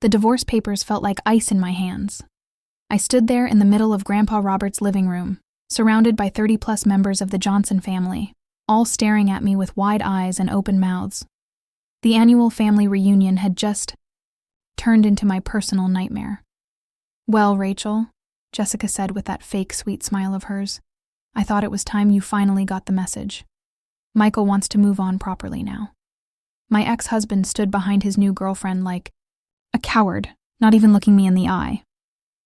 The divorce papers felt like ice in my hands. I stood there in the middle of Grandpa Robert's living room, surrounded by 30-plus members of the Johnson family, all staring at me with wide eyes and open mouths. The annual family reunion had just turned into my personal nightmare. "Well, Rachel," Jessica said with that fake sweet smile of hers, "I thought it was time you finally got the message. Michael wants to move on properly now." My ex-husband stood behind his new girlfriend like a coward, not even looking me in the eye.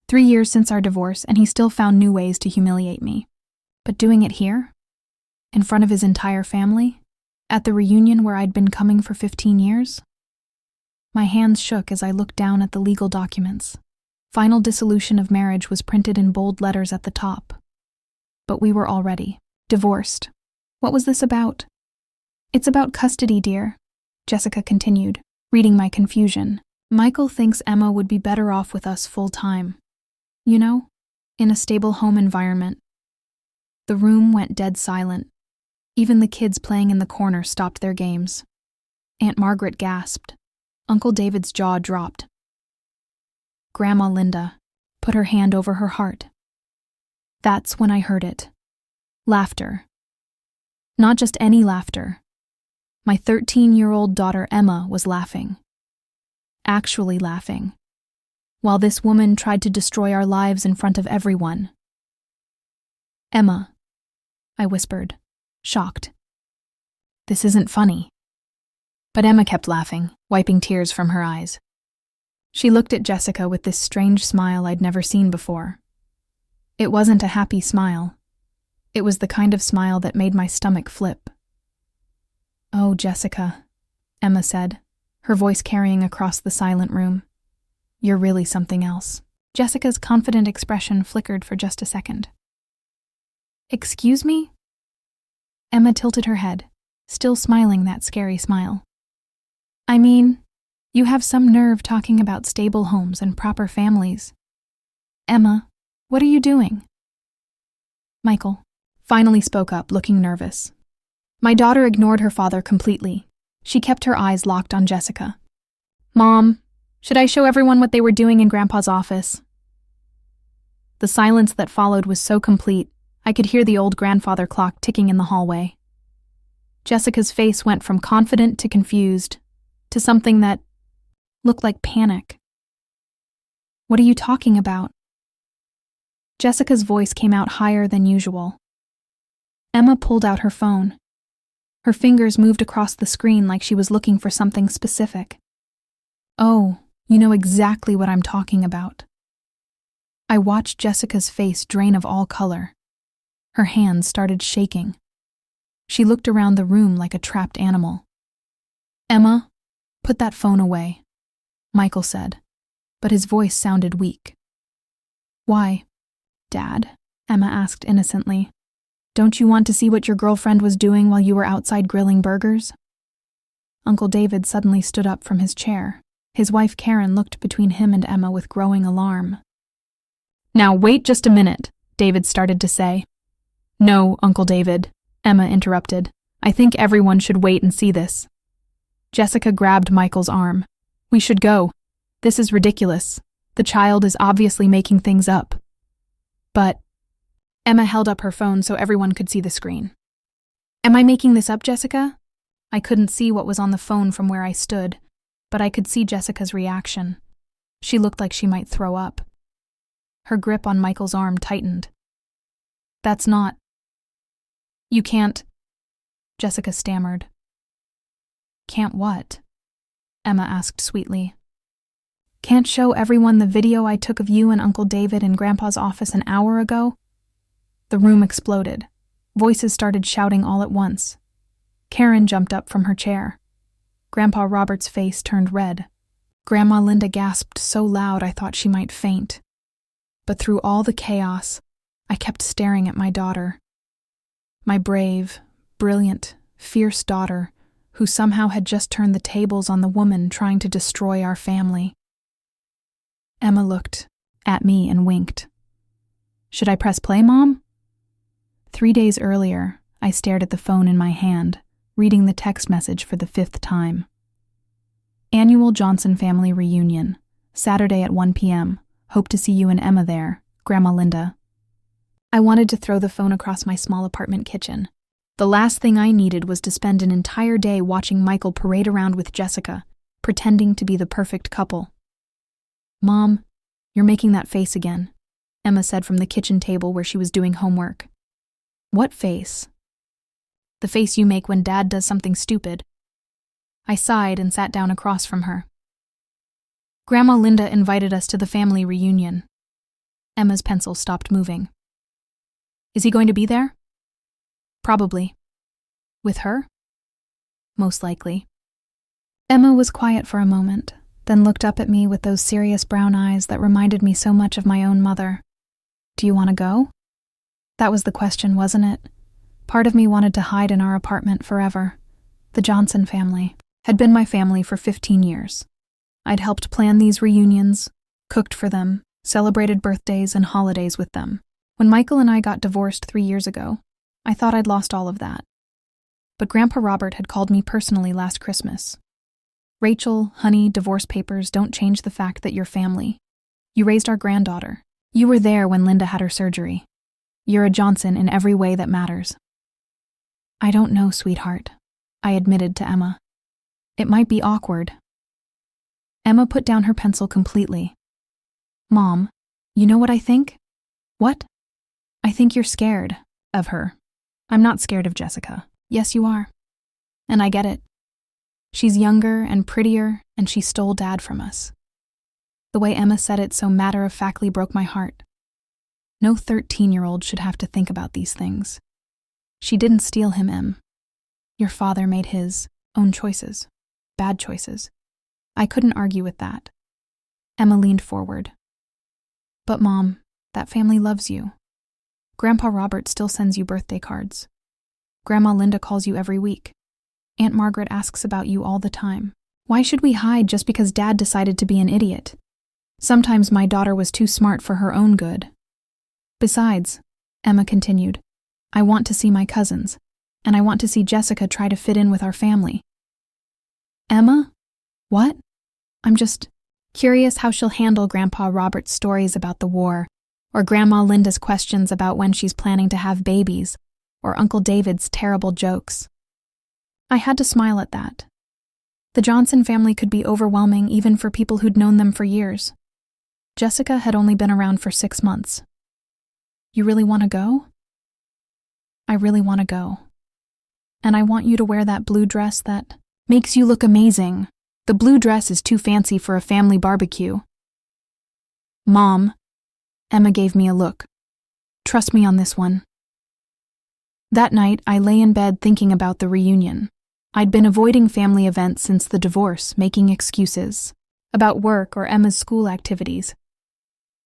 3 years since our divorce, and he still found new ways to humiliate me. But doing it here? In front of his entire family? At the reunion where I'd been coming for 15 years? My hands shook as I looked down at the legal documents. Final dissolution of marriage was printed in bold letters at the top. But we were already divorced. What was this about? "It's about custody, dear," Jessica continued, reading my confusion. "Michael thinks Emma would be better off with us full-time. You know, in a stable home environment." The room went dead silent. Even the kids playing in the corner stopped their games. Aunt Margaret gasped. Uncle David's jaw dropped. Grandma Linda put her hand over her heart. That's when I heard it. Laughter. Not just any laughter. My 13-year-old daughter Emma was laughing. Actually laughing. While this woman tried to destroy our lives in front of everyone. "Emma," I whispered, shocked. "This isn't funny." But Emma kept laughing, wiping tears from her eyes. She looked at Jessica with this strange smile I'd never seen before. It wasn't a happy smile. It was the kind of smile that made my stomach flip. "Oh, Jessica," Emma said, her voice carrying across the silent room. "You're really something else." Jessica's confident expression flickered for just a second. "Excuse me?" Emma tilted her head, still smiling that scary smile. "I mean, you have some nerve talking about stable homes and proper families. Emma, what are you doing?" Michael finally spoke up, looking nervous. My daughter ignored her father completely. She kept her eyes locked on Jessica. "Mom, should I show everyone what they were doing in Grandpa's office?" The silence that followed was so complete, I could hear the old grandfather clock ticking in the hallway. Jessica's face went from confident to confused, to something that looked like panic. "What are you talking about?" Jessica's voice came out higher than usual. Emma pulled out her phone. Her fingers moved across the screen like she was looking for something specific. "Oh, you know exactly what I'm talking about." I watched Jessica's face drain of all color. Her hands started shaking. She looked around the room like a trapped animal. "Emma, put that phone away," Michael said, but his voice sounded weak. "Why, Dad?" Emma asked innocently. "Don't you want to see what your girlfriend was doing while you were outside grilling burgers?" Uncle David suddenly stood up from his chair. His wife Karen looked between him and Emma with growing alarm. "Now wait just a minute," David started to say. "No, Uncle David," Emma interrupted. "I think everyone should wait and see this." Jessica grabbed Michael's arm. "We should go. This is ridiculous. The child is obviously making things up." But Emma held up her phone so everyone could see the screen. "Am I making this up, Jessica?" I couldn't see what was on the phone from where I stood, but I could see Jessica's reaction. She looked like she might throw up. Her grip on Michael's arm tightened. "That's not... You can't..." Jessica stammered. "Can't what?" Emma asked sweetly. "Can't show everyone the video I took of you and Uncle David in Grandpa's office an hour ago?" The room exploded. Voices started shouting all at once. Karen jumped up from her chair. Grandpa Robert's face turned red. Grandma Linda gasped so loud I thought she might faint. But through all the chaos, I kept staring at my daughter. My brave, brilliant, fierce daughter, who somehow had just turned the tables on the woman trying to destroy our family. Emma looked at me and winked. "Should I press play, Mom?" 3 days earlier, I stared at the phone in my hand, reading the text message for the 5th time. Annual Johnson family reunion, Saturday at 1 p.m. Hope to see you and Emma there, Grandma Linda. I wanted to throw the phone across my small apartment kitchen. The last thing I needed was to spend an entire day watching Michael parade around with Jessica, pretending to be the perfect couple. Mom, you're making that face again, Emma said from the kitchen table where she was doing homework. What face? The face you make when Dad does something stupid. I sighed and sat down across from her. Grandma Linda invited us to the family reunion. Emma's pencil stopped moving. Is he going to be there? Probably. With her? Most likely. Emma was quiet for a moment, then looked up at me with those serious brown eyes that reminded me so much of my own mother. Do you want to go? That was the question, wasn't it? Part of me wanted to hide in our apartment forever. The Johnson family had been my family for 15 years. I'd helped plan these reunions, cooked for them, celebrated birthdays and holidays with them. When Michael and I got divorced 3 years ago, I thought I'd lost all of that. But Grandpa Robert had called me personally last Christmas. Rachel, honey, divorce papers don't change the fact that you're family. You raised our granddaughter. You were there when Linda had her surgery. You're a Johnson in every way that matters. I don't know, sweetheart, I admitted to Emma. It might be awkward. Emma put down her pencil completely. Mom, you know what I think? What? I think you're scared of her. I'm not scared of Jessica. Yes, you are. And I get it. She's younger and prettier, and she stole Dad from us. The way Emma said it so matter-of-factly broke my heart. No 13-year-old should have to think about these things. She didn't steal him, Em. Your father made his own choices. Bad choices. I couldn't argue with that. Emma leaned forward. But Mom, that family loves you. Grandpa Robert still sends you birthday cards. Grandma Linda calls you every week. Aunt Margaret asks about you all the time. Why should we hide just because Dad decided to be an idiot? Sometimes my daughter was too smart for her own good. Besides, Emma continued, I want to see my cousins, and I want to see Jessica try to fit in with our family. Emma? What? I'm just curious how she'll handle Grandpa Robert's stories about the war, or Grandma Linda's questions about when she's planning to have babies, or Uncle David's terrible jokes. I had to smile at that. The Johnson family could be overwhelming even for people who'd known them for years. Jessica had only been around for 6 months. You really want to go? I really want to go. And I want you to wear that blue dress that makes you look amazing. The blue dress is too fancy for a family barbecue. Mom, Emma gave me a look. Trust me on this one. That night, I lay in bed thinking about the reunion. I'd been avoiding family events since the divorce, making excuses about work or Emma's school activities.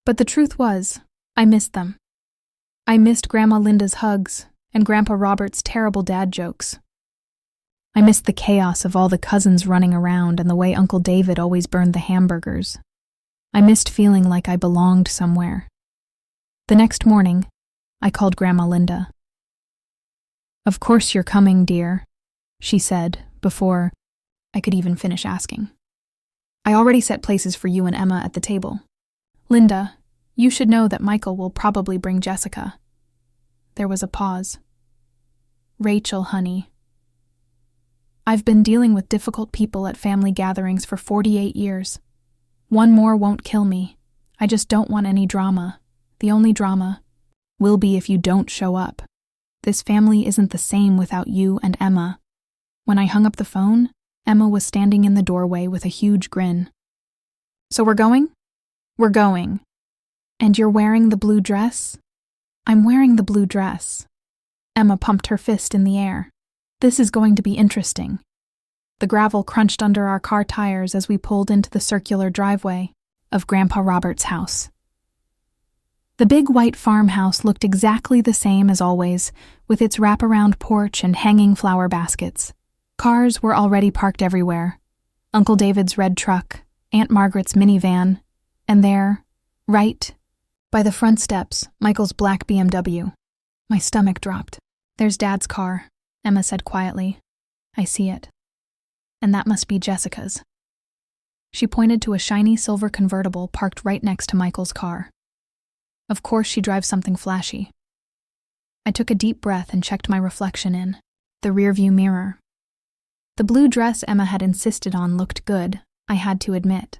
But the truth was, I missed them. I missed Grandma Linda's hugs and Grandpa Robert's terrible dad jokes. I missed the chaos of all the cousins running around and the way Uncle David always burned the hamburgers. I missed feeling like I belonged somewhere. The next morning, I called Grandma Linda. Of course you're coming, dear, she said, before I could even finish asking. I already set places for you and Emma at the table. Linda, you should know that Michael will probably bring Jessica. There was a pause. Rachel, honey. I've been dealing with difficult people at family gatherings for 48 years. One more won't kill me. I just don't want any drama. The only drama will be if you don't show up. This family isn't the same without you and Emma. When I hung up the phone, Emma was standing in the doorway with a huge grin. So we're going? We're going. And you're wearing the blue dress? I'm wearing the blue dress. Emma pumped her fist in the air. This is going to be interesting. The gravel crunched under our car tires as we pulled into the circular driveway of Grandpa Robert's house. The big white farmhouse looked exactly the same as always, with its wraparound porch and hanging flower baskets. Cars were already parked everywhere. Uncle David's red truck, Aunt Margaret's minivan, and there, right by the front steps, Michael's black BMW. My stomach dropped. There's Dad's car, Emma said quietly. I see it. And that must be Jessica's. She pointed to a shiny silver convertible parked right next to Michael's car. Of course she drives something flashy. I took a deep breath and checked my reflection in the rearview mirror. The blue dress Emma had insisted on looked good, I had to admit.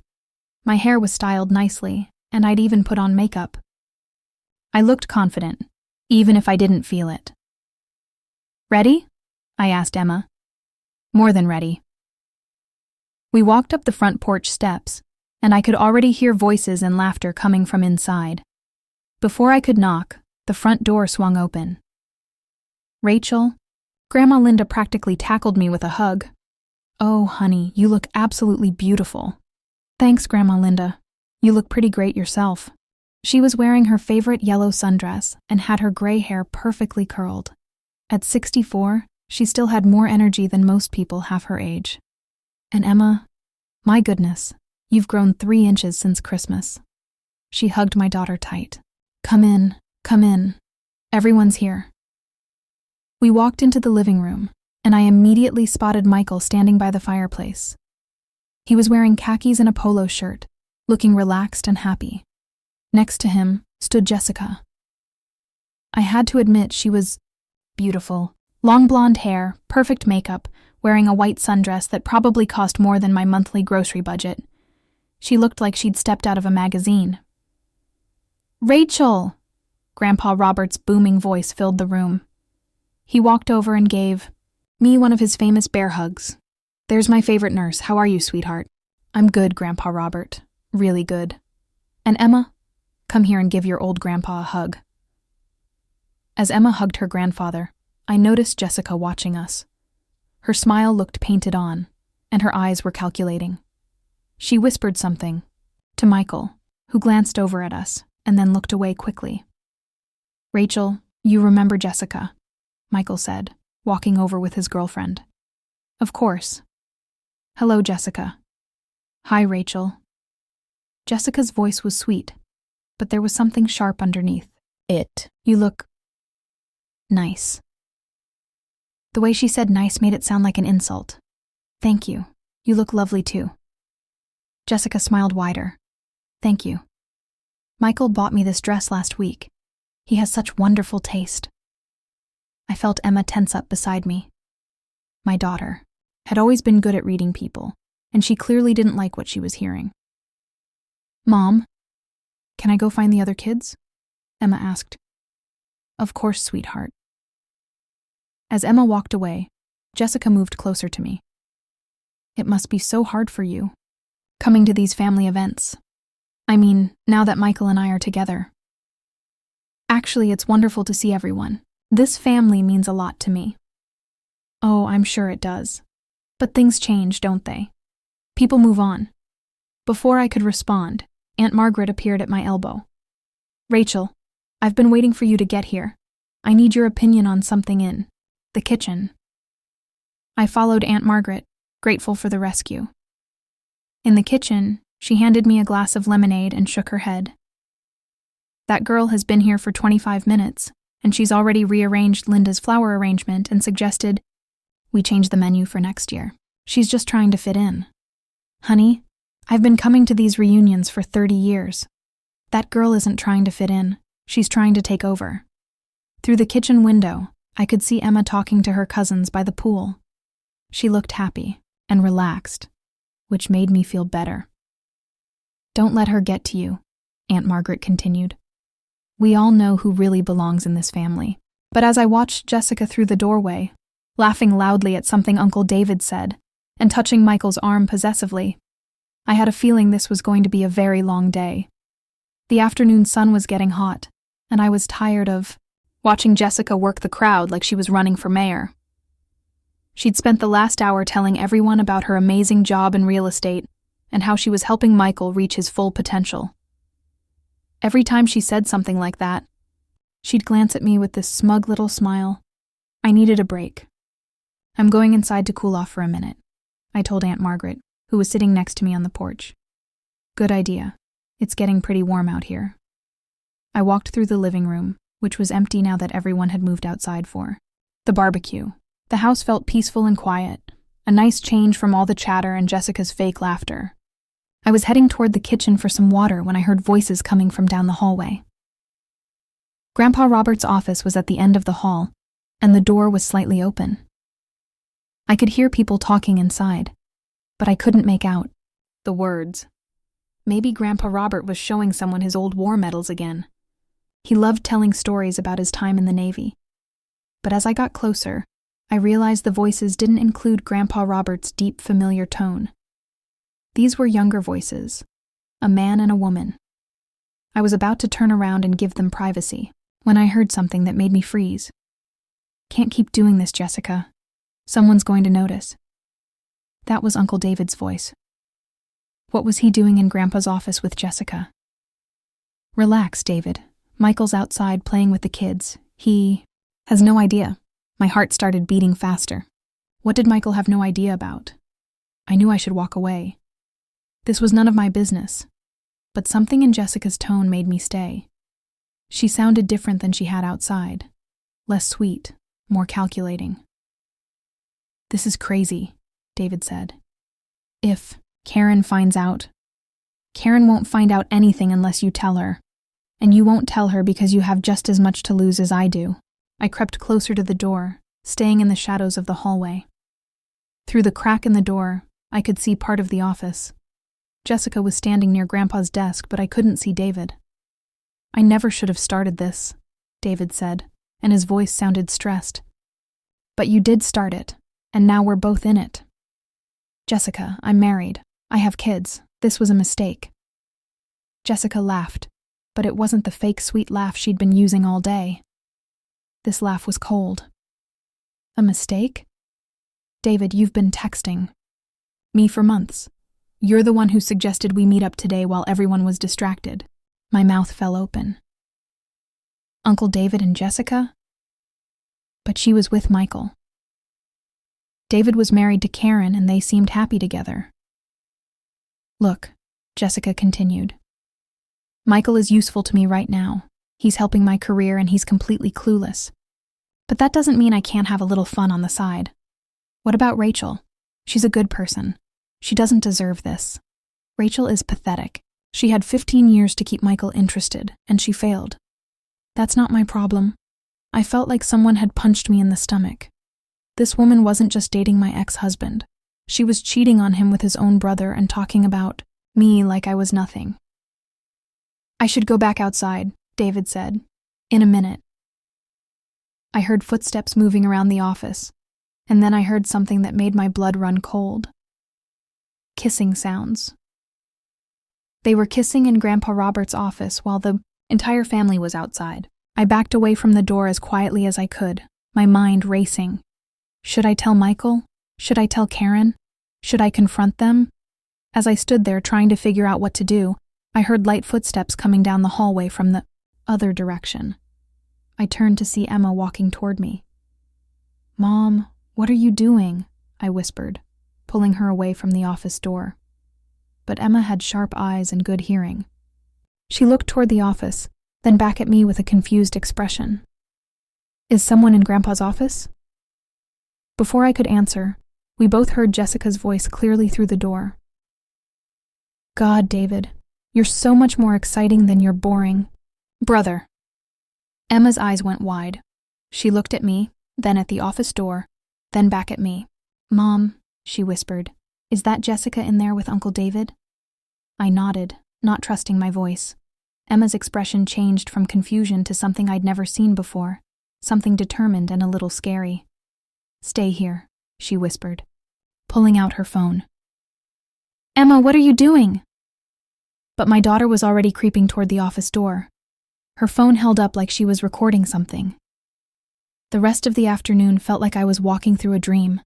My hair was styled nicely, and I'd even put on makeup. I looked confident, even if I didn't feel it. "Ready?" I asked Emma. "More than ready." We walked up the front porch steps, and I could already hear voices and laughter coming from inside. Before I could knock, the front door swung open. "Rachel," Grandma Linda practically tackled me with a hug. "Oh, honey, you look absolutely beautiful." "Thanks, Grandma Linda. You look pretty great yourself." She was wearing her favorite yellow sundress and had her gray hair perfectly curled. At 64, she still had more energy than most people half her age. "And Emma, my goodness, you've grown 3 inches since Christmas." She hugged my daughter tight. Come in. Everyone's here." We walked into the living room, and I immediately spotted Michael standing by the fireplace. He was wearing khakis and a polo shirt, looking relaxed and happy. Next to him stood Jessica. I had to admit she was beautiful. Long blonde hair, perfect makeup, wearing a white sundress that probably cost more than my monthly grocery budget. She looked like she'd stepped out of a magazine. "Rachel!" Grandpa Robert's booming voice filled the room. He walked over and gave me one of his famous bear hugs. "There's my favorite nurse. How are you, sweetheart?" "I'm good, Grandpa Robert. Really good." "And Emma, come here and give your old grandpa a hug." As Emma hugged her grandfather, I noticed Jessica watching us. Her smile looked painted on, and her eyes were calculating. She whispered something to Michael, who glanced over at us and then looked away quickly. "Rachel, you remember Jessica," Michael said, walking over with his girlfriend. "Of course." "Hello, Jessica." "Hi, Rachel." Jessica's voice was sweet, but there was something sharp underneath it. "You look nice." The way she said nice made it sound like an insult. "Thank you. You look lovely too." Jessica smiled wider. "Thank you. Michael bought me this dress last week. He has such wonderful taste." I felt Emma tense up beside me. My daughter had always been good at reading people, and she clearly didn't like what she was hearing. "Mom, can I go find the other kids?" Emma asked. "Of course, sweetheart." As Emma walked away, Jessica moved closer to me. "It must be so hard for you, coming to these family events. I mean, now that Michael and I are together." "Actually, it's wonderful to see everyone. This family means a lot to me." "Oh, I'm sure it does. But things change, don't they? People move on." Before I could respond, Aunt Margaret appeared at my elbow. "Rachel, I've been waiting for you to get here. I need your opinion on something in the kitchen." I followed Aunt Margaret, grateful for the rescue. In the kitchen, she handed me a glass of lemonade and shook her head. "That girl has been here for 25 minutes, and she's already rearranged Linda's flower arrangement and suggested we change the menu for next year. She's just trying to fit in." "Honey, I've been coming to these reunions for 30 years. That girl isn't trying to fit in. She's trying to take over." Through the kitchen window, I could see Emma talking to her cousins by the pool. She looked happy and relaxed, which made me feel better. "Don't let her get to you," Aunt Margaret continued. "We all know who really belongs in this family." But as I watched Jessica through the doorway, laughing loudly at something Uncle David said, and touching Michael's arm possessively, I had a feeling this was going to be a very long day. The afternoon sun was getting hot, and I was tired of watching Jessica work the crowd like she was running for mayor. She'd spent the last hour telling everyone about her amazing job in real estate and how she was helping Michael reach his full potential. Every time she said something like that, she'd glance at me with this smug little smile. I needed a break. "I'm going inside to cool off for a minute," I told Aunt Margaret, who was sitting next to me on the porch. "Good idea. It's getting pretty warm out here." I walked through the living room, which was empty now that everyone had moved outside for the barbecue. The house felt peaceful and quiet, a nice change from all the chatter and Jessica's fake laughter. I was heading toward the kitchen for some water when I heard voices coming from down the hallway. Grandpa Robert's office was at the end of the hall, and the door was slightly open. I could hear people talking inside, but I couldn't make out the words. Maybe Grandpa Robert was showing someone his old war medals again. He loved telling stories about his time in the Navy. But as I got closer, I realized the voices didn't include Grandpa Robert's deep, familiar tone. These were younger voices, a man and a woman. I was about to turn around and give them privacy when I heard something that made me freeze. "Can't keep doing this, Jessica. Someone's going to notice." That was Uncle David's voice. What was he doing in Grandpa's office with Jessica? "Relax, David. Michael's outside playing with the kids. He has no idea." My heart started beating faster. What did Michael have no idea about? I knew I should walk away. This was none of my business, but something in Jessica's tone made me stay. She sounded different than she had outside. Less sweet, more calculating. "This is crazy," David said. "If Karen finds out..." "Karen won't find out anything unless you tell her. And you won't tell her because you have just as much to lose as I do." I crept closer to the door, staying in the shadows of the hallway. Through the crack in the door, I could see part of the office. Jessica was standing near Grandpa's desk, but I couldn't see David. "I never should have started this," David said, and his voice sounded stressed. "But you did start it, and now we're both in it. Jessica, I'm married. I have kids. This was a mistake." Jessica laughed, but it wasn't the fake sweet laugh she'd been using all day. This laugh was cold. "A mistake? David, you've been texting me for months. You're the one who suggested we meet up today while everyone was distracted." My mouth fell open. Uncle David and Jessica? But she was with Michael. David was married to Karen and they seemed happy together. "Look," Jessica continued. "Michael is useful to me right now. He's helping my career and he's completely clueless. But that doesn't mean I can't have a little fun on the side. What about Rachel? She's a good person. She doesn't deserve this. Rachel is pathetic. She had 15 years to keep Michael interested, and she failed. That's not my problem." I felt like someone had punched me in the stomach. This woman wasn't just dating my ex-husband. She was cheating on him with his own brother and talking about me like I was nothing. "I should go back outside," David said. "In a minute." I heard footsteps moving around the office, and then I heard something that made my blood run cold. Kissing sounds. They were kissing in Grandpa Robert's office while the entire family was outside. I backed away from the door as quietly as I could, my mind racing. Should I tell Michael? Should I tell Karen? Should I confront them? As I stood there trying to figure out what to do, I heard light footsteps coming down the hallway from the other direction. I turned to see Emma walking toward me. "Mom, what are you doing?" I whispered, pulling her away from the office door. But Emma had sharp eyes and good hearing. She looked toward the office, then back at me with a confused expression. "Is someone in Grandpa's office?" Before I could answer, we both heard Jessica's voice clearly through the door. "God, David, you're so much more exciting than your boring brother." Emma's eyes went wide. She looked at me, then at the office door, then back at me. "Mom," she whispered, "is that Jessica in there with Uncle David?" I nodded, not trusting my voice. Emma's expression changed from confusion to something I'd never seen before, something determined and a little scary. "Stay here," she whispered, pulling out her phone. "Emma, what are you doing?" But my daughter was already creeping toward the office door. Her phone held up like she was recording something. The rest of the afternoon felt like I was walking through a dream.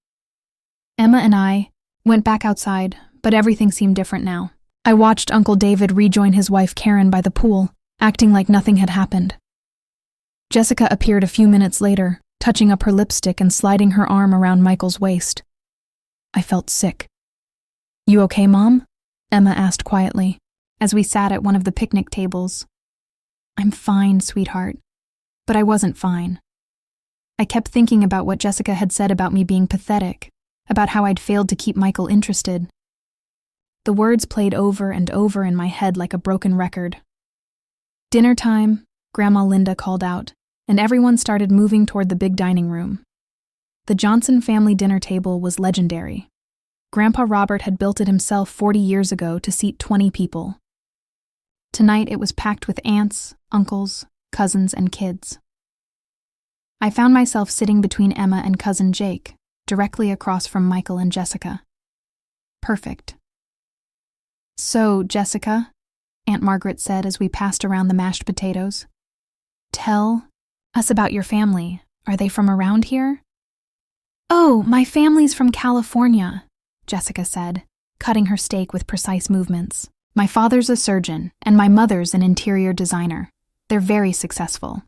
Emma and I went back outside, but everything seemed different now. I watched Uncle David rejoin his wife Karen by the pool, acting like nothing had happened. Jessica appeared a few minutes later, touching up her lipstick and sliding her arm around Michael's waist. I felt sick. "You okay, Mom?" Emma asked quietly, as we sat at one of the picnic tables. "I'm fine, sweetheart." But I wasn't fine. I kept thinking about what Jessica had said about me being pathetic, about how I'd failed to keep Michael interested. The words played over and over in my head like a broken record. "Dinner time," Grandma Linda called out, and everyone started moving toward the big dining room. The Johnson family dinner table was legendary. Grandpa Robert had built it himself 40 years ago to seat 20 people. Tonight it was packed with aunts, uncles, cousins, and kids. I found myself sitting between Emma and cousin Jake, directly across from Michael and Jessica. Perfect. "So, Jessica," Aunt Margaret said as we passed around the mashed potatoes, "tell us about your family. Are they from around here?" "Oh, my family's from California," Jessica said, cutting her steak with precise movements. "My father's a surgeon, and my mother's an interior designer. They're very successful."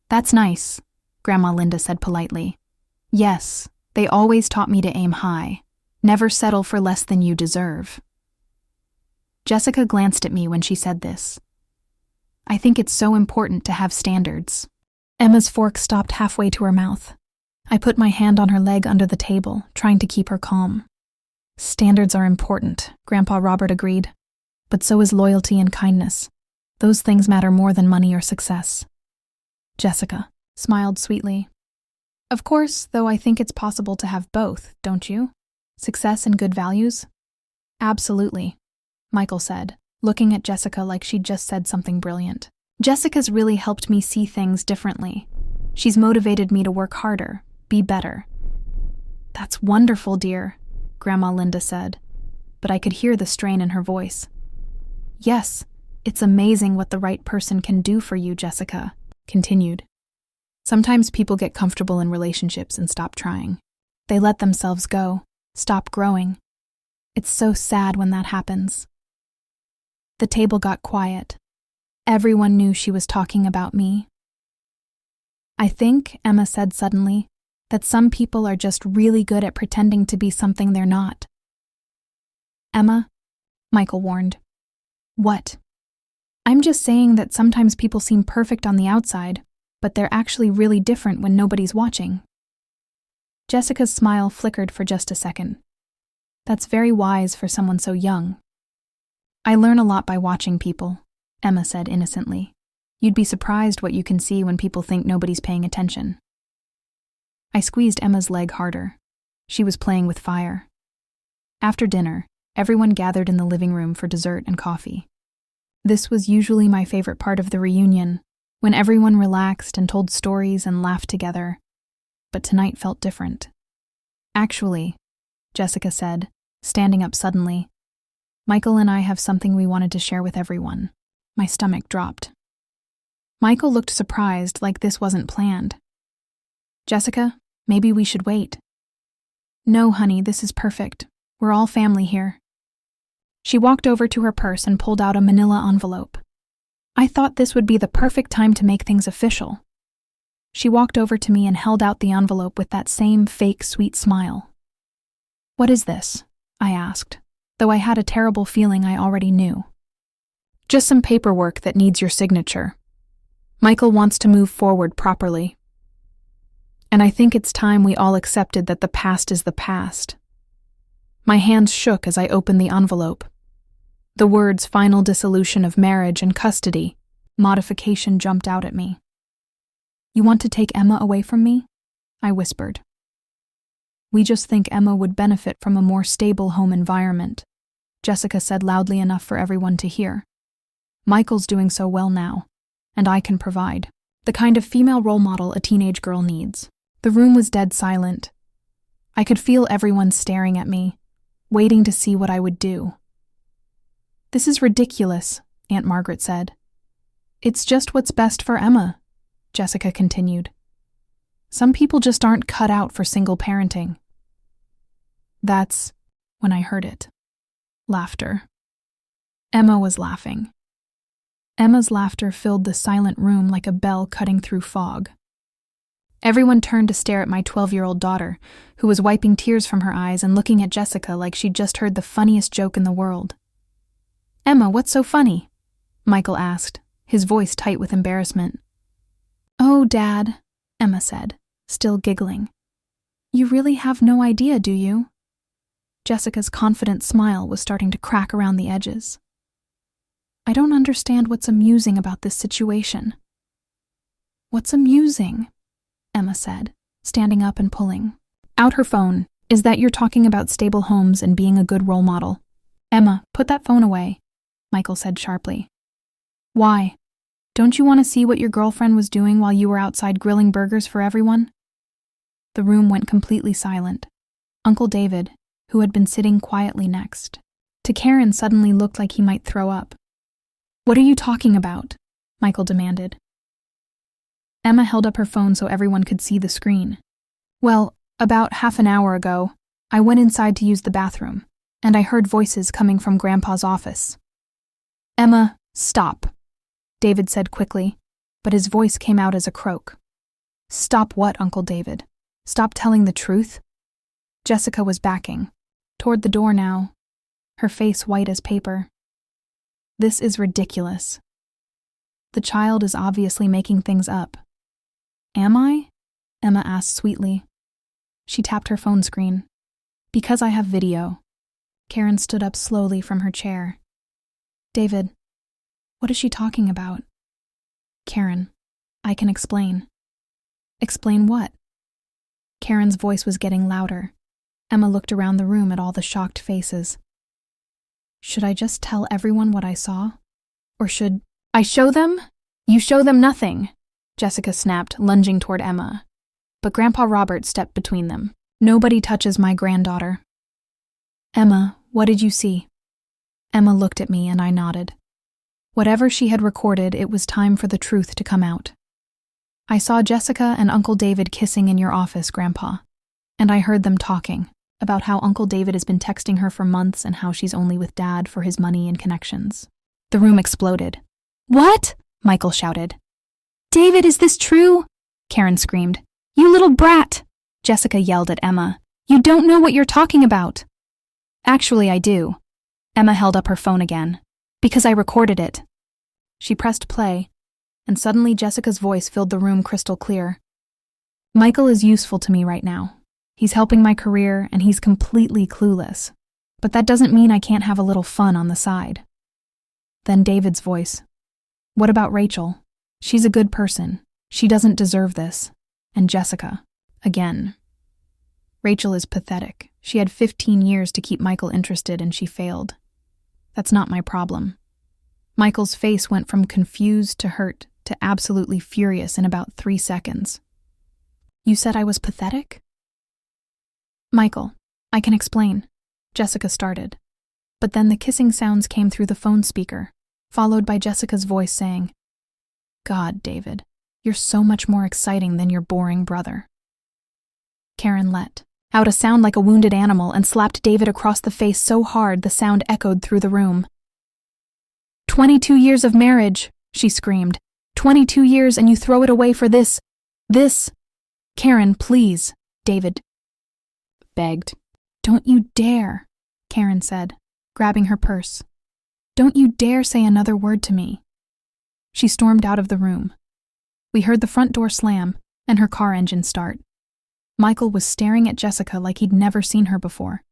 "That's nice," Grandma Linda said politely. "Yes, they always taught me to aim high. Never settle for less than you deserve." Jessica glanced at me when she said this. "I think it's so important to have standards." Emma's fork stopped halfway to her mouth. I put my hand on her leg under the table, trying to keep her calm. "Standards are important," Grandpa Robert agreed. "But so is loyalty and kindness. Those things matter more than money or success." Jessica smiled sweetly. "Of course, though I think it's possible to have both, don't you? Success and good values?" "Absolutely," Michael said, looking at Jessica like she'd just said something brilliant. "Jessica's really helped me see things differently. She's motivated me to work harder, be better." "That's wonderful, dear," Grandma Linda said, but I could hear the strain in her voice. "Yes, it's amazing what the right person can do for you," Jessica continued. "Sometimes people get comfortable in relationships and stop trying. They let themselves go, stop growing. It's so sad when that happens." The table got quiet. Everyone knew she was talking about me. "I think," Emma said suddenly, "that some people are just really good at pretending to be something they're not." "Emma," Michael warned. "What?" "I'm just saying that sometimes people seem perfect on the outside, but they're actually really different when nobody's watching." Jessica's smile flickered for just a second. "That's very wise for someone so young." "I learn a lot by watching people," Emma said innocently. "You'd be surprised what you can see when people think nobody's paying attention." I squeezed Emma's leg harder. She was playing with fire. After dinner, everyone gathered in the living room for dessert and coffee. This was usually my favorite part of the reunion, when everyone relaxed and told stories and laughed together. But tonight felt different. "Actually," Jessica said, standing up suddenly, "Michael and I have something we wanted to share with everyone." My stomach dropped. Michael looked surprised, like this wasn't planned. "Jessica, maybe we should wait." "No, honey, this is perfect. We're all family here." She walked over to her purse and pulled out a manila envelope. "I thought this would be the perfect time to make things official." She walked over to me and held out the envelope with that same fake sweet smile. "What is this?" I asked, though I had a terrible feeling I already knew. "Just some paperwork that needs your signature. Michael wants to move forward properly. And I think it's time we all accepted that the past is the past." My hands shook as I opened the envelope. The words "final dissolution of marriage and custody" modification jumped out at me. "You want to take Emma away from me?" I whispered. "We just think Emma would benefit from a more stable home environment," Jessica said loudly enough for everyone to hear. "Michael's doing so well now, and I can provide the kind of female role model a teenage girl needs." The room was dead silent. I could feel everyone staring at me, waiting to see what I would do. "This is ridiculous," Aunt Margaret said. "It's just what's best for Emma," Jessica continued. "Some people just aren't cut out for single parenting." That's when I heard it. Laughter. Emma was laughing. Emma's laughter filled the silent room like a bell cutting through fog. Everyone turned to stare at my 12-year-old daughter, who was wiping tears from her eyes and looking at Jessica like she'd just heard the funniest joke in the world. "Emma, what's so funny?" Michael asked, his voice tight with embarrassment. "Oh, Dad," Emma said, still giggling. "You really have no idea, do you?" Jessica's confident smile was starting to crack around the edges. I don't understand what's amusing about this situation. What's amusing? Emma said, standing up and pulling out her phone. Is that you're talking about stable homes and being a good role model? Emma, put that phone away, Michael said sharply. Why? Don't you want to see what your girlfriend was doing while you were outside grilling burgers for everyone? The room went completely silent. Uncle David, who had been sitting quietly next to Karen, suddenly looked like he might throw up. What are you talking about? Michael demanded. Emma held up her phone so everyone could see the screen. Well, about half an hour ago, I went inside to use the bathroom, and I heard voices coming from Grandpa's office. Emma, stop, David said quickly, but his voice came out as a croak. Stop what, Uncle David? Stop telling the truth? Jessica was backing toward the door now, her face white as paper. This is ridiculous. The child is obviously making things up. Am I? Emma asked sweetly. She tapped her phone screen. Because I have video. Karen stood up slowly from her chair. David, what is she talking about? Karen, I can explain. Explain what? Karen's voice was getting louder. Emma looked around the room at all the shocked faces. Should I just tell everyone what I saw? Or should I show them? You show them nothing, Jessica snapped, lunging toward Emma. But Grandpa Robert stepped between them. Nobody touches my granddaughter. Emma, what did you see? Emma looked at me and I nodded. Whatever she had recorded, it was time for the truth to come out. I saw Jessica and Uncle David kissing in your office, Grandpa. And I heard them talking about how Uncle David has been texting her for months and how she's only with Dad for his money and connections. The room exploded. What? Michael shouted. David, is this true? Karen screamed. You little brat! Jessica yelled at Emma. You don't know what you're talking about. Actually, I do. Emma held up her phone again. Because I recorded it. She pressed play, and suddenly Jessica's voice filled the room crystal clear. Michael is useful to me right now. He's helping my career, and he's completely clueless. But that doesn't mean I can't have a little fun on the side. Then David's voice. What about Rachel? She's a good person. She doesn't deserve this. And Jessica. Again. Rachel is pathetic. She had 15 years to keep Michael interested and she failed. That's not my problem. Michael's face went from confused to hurt to absolutely furious in about 3 seconds. You said I was pathetic? Michael, I can explain. Jessica started. But then the kissing sounds came through the phone speaker, followed by Jessica's voice saying, God, David, you're so much more exciting than your boring brother. Karen let out a sound like a wounded animal and slapped David across the face so hard the sound echoed through the room. 22 years of marriage, she screamed. 22 years and you throw it away for this. Karen, please, David begged. Don't you dare, Karen said, grabbing her purse. Don't you dare say another word to me. She stormed out of the room. We heard the front door slam and her car engine start. Michael was staring at Jessica like he'd never seen her before.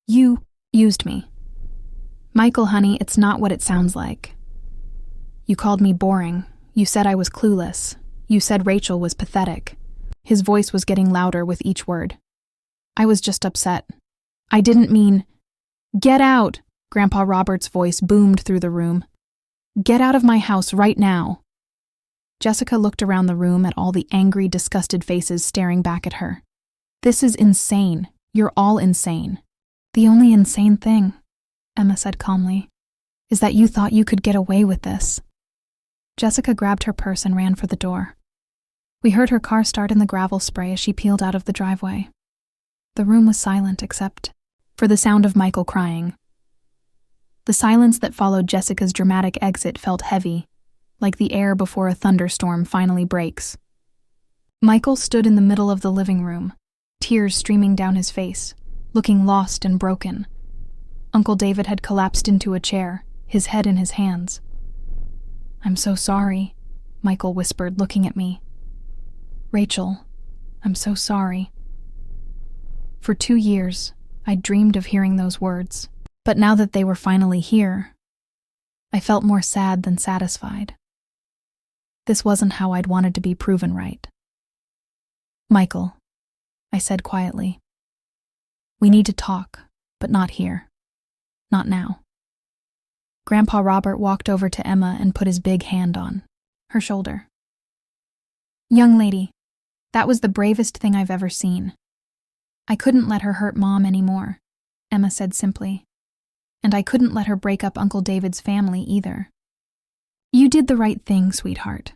You used me. Michael, honey, it's not what it sounds like. You called me boring. You said I was clueless. You said Rachel was pathetic. His voice was getting louder with each word. I was just upset. I didn't mean... Get out! Grandpa Robert's voice boomed through the room. Get out of my house right now. Jessica looked around the room at all the angry, disgusted faces staring back at her. This is insane. You're all insane. The only insane thing, Emma said calmly, is that you thought you could get away with this. Jessica grabbed her purse and ran for the door. We heard her car start in the gravel spray as she peeled out of the driveway. The room was silent except for the sound of Michael crying. The silence that followed Jessica's dramatic exit felt heavy, like the air before a thunderstorm finally breaks. Michael stood in the middle of the living room, tears streaming down his face, looking lost and broken. Uncle David had collapsed into a chair, his head in his hands. I'm so sorry, Michael whispered, looking at me. Rachel, I'm so sorry. For 2 years, I'd dreamed of hearing those words, but now that they were finally here, I felt more sad than satisfied. This wasn't how I'd wanted to be proven right. "Michael," I said quietly, "we need to talk, but not here. Not now." Grandpa Robert walked over to Emma and put his big hand on her shoulder. "Young lady, that was the bravest thing I've ever seen. I couldn't let her hurt Mom anymore," Emma said simply. "And I couldn't let her break up Uncle David's family either." "You did the right thing, sweetheart,"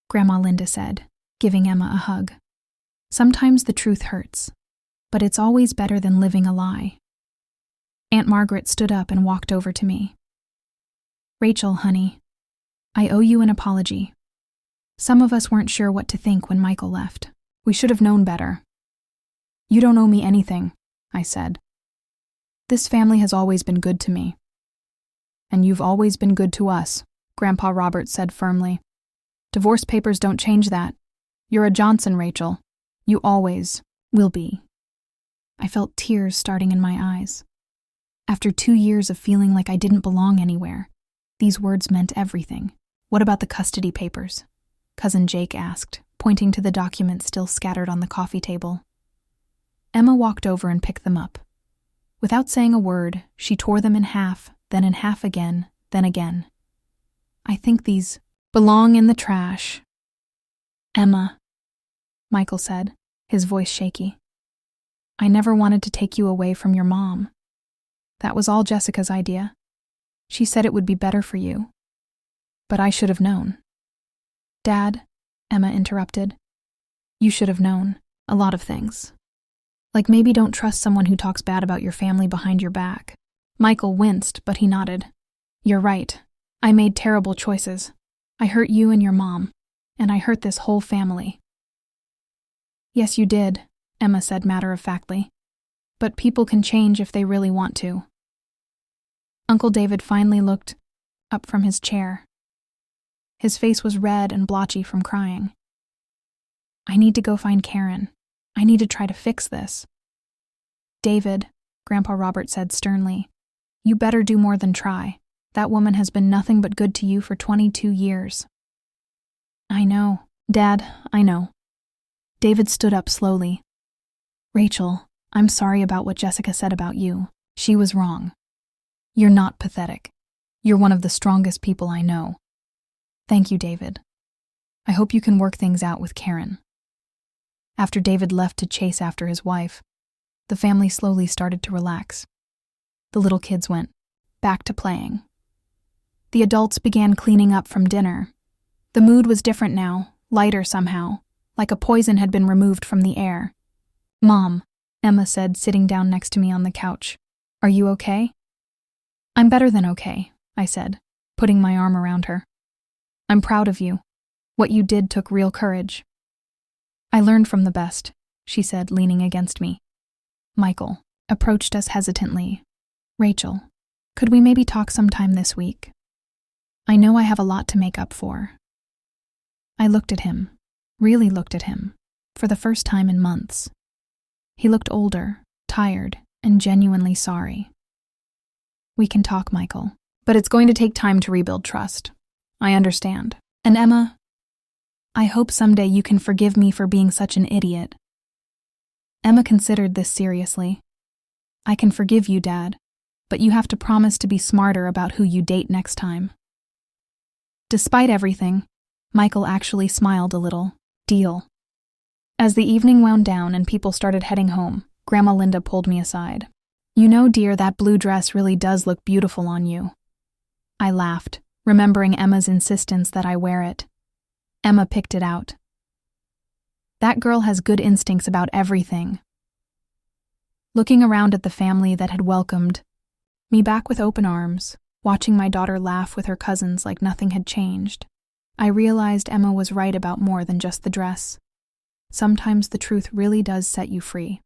Grandma Linda said, giving Emma a hug. "Sometimes the truth hurts, but it's always better than living a lie." Aunt Margaret stood up and walked over to me. "Rachel, honey, I owe you an apology. Some of us weren't sure what to think when Michael left. We should have known better." "You don't owe me anything," I said. "This family has always been good to me." "And you've always been good to us," Grandpa Robert said firmly. "Divorce papers don't change that. You're a Johnson, Rachel. You always will be." I felt tears starting in my eyes. After 2 years of feeling like I didn't belong anywhere, these words meant everything. "What about the custody papers?" Cousin Jake asked, pointing to the documents still scattered on the coffee table. Emma walked over and picked them up. Without saying a word, she tore them in half, then in half again, then again. "I think these belong in the trash." "Emma," Michael said, his voice shaky. "I never wanted to take you away from your mom. That was all Jessica's idea. She said it would be better for you. But I should have known." "Dad," Emma interrupted, "you should have known a lot of things. Like maybe don't trust someone who talks bad about your family behind your back." Michael winced, but he nodded. "You're right. I made terrible choices. I hurt you and your mom, and I hurt this whole family." "Yes, you did," Emma said matter-of-factly. "But people can change if they really want to." Uncle David finally looked up from his chair. His face was red and blotchy from crying. "I need to go find Karen. I need to try to fix this." "David," Grandpa Robert said sternly, "you better do more than try. That woman has been nothing but good to you for 22 years. "I know, Dad, I know." David stood up slowly. "Rachel, I'm sorry about what Jessica said about you. She was wrong. You're not pathetic. You're one of the strongest people I know. Thank you, David. I hope you can work things out with Karen." After David left to chase after his wife, the family slowly started to relax. The little kids went back to playing. The adults began cleaning up from dinner. The mood was different now, lighter somehow, like a poison had been removed from the air. "Mom," Emma said, sitting down next to me on the couch, "are you okay?" "I'm better than okay," I said, putting my arm around her. "I'm proud of you. What you did took real courage." "I learned from the best," she said, leaning against me. Michael approached us hesitantly. "Rachel, could we maybe talk sometime this week? I know I have a lot to make up for." I looked at him, really looked at him, for the first time in months. He looked older, tired, and genuinely sorry. "We can talk, Michael, but it's going to take time to rebuild trust. I understand. And Emma, I hope someday you can forgive me for being such an idiot." Emma considered this seriously. "I can forgive you, Dad, but you have to promise to be smarter about who you date next time." Despite everything, Michael actually smiled a little. Deal. As the evening wound down and people started heading home, Grandma Linda pulled me aside. "You know, dear, that blue dress really does look beautiful on you." I laughed, remembering Emma's insistence that I wear it. Emma picked it out. "That girl has good instincts about everything." Looking around at the family that had welcomed me back with open arms, watching my daughter laugh with her cousins like nothing had changed, I realized Emma was right about more than just the dress. Sometimes the truth really does set you free.